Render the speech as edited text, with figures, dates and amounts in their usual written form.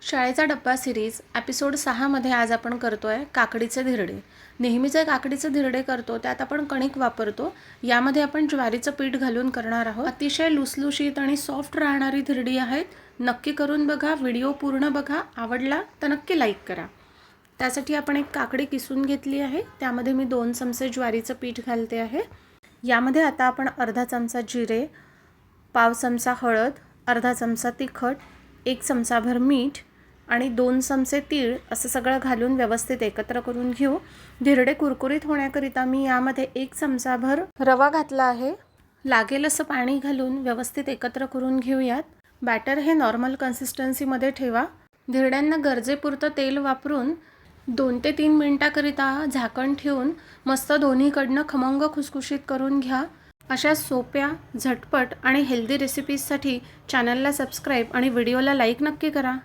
शाळेचा डब्बा series episode 6 मध्ये आज आपण करतोय काकडीचे धिरडे। नेहमीचे काकडीचे धिरडे करतो त्यात आपण कणिक वापरतो। यामध्ये आपण ज्वारीचं पीठ घालून करणार आहोत। अतिशय लुसलुशीत आणि सॉफ्ट राहणारी धिरडी आहेत। नक्की करून बघा, व्हिडिओ पूर्ण बघा। आवडला तर नक्की लाईक करा। त्यासाठी आपण एक काकडी किसून घेतली आहे। त्यामध्ये मी 2 चमचे ज्वारीचं पीठ घालते आहे। यामध्ये आता आपण अर्धा चमचा जिरे, पाव चमचा हळद, अर्धा चमचा तिखट, 1 चमचाभर मीठ आणि 2 चमचे तीळ असं सगळं घालून व्यवस्थित एकत्र करून घेऊ। धिरडे कुरकुरीत होण्याकरिता मी यामध्ये 1 चमचाभर रवा घातला आहे। लागेल असं पाणी घालून व्यवस्थित एकत्र करून घेऊयात। बॅटर हे नॉर्मल कन्सिस्टन्सीमध्ये ठेवा। धिरड्यांना गरजेपुरतं तेल वापरून 2 ते 3 मिनिटाकरिता झाकण ठेवून मस्त दोन्हीकडनं खमंग खुसखुशीत करून घ्या। अशा सोप्या, झटपट आणि हेल्दी रेसिपीजसाठी चॅनलला सबस्क्राईब आणि व्हिडिओला लाईक नक्की करा।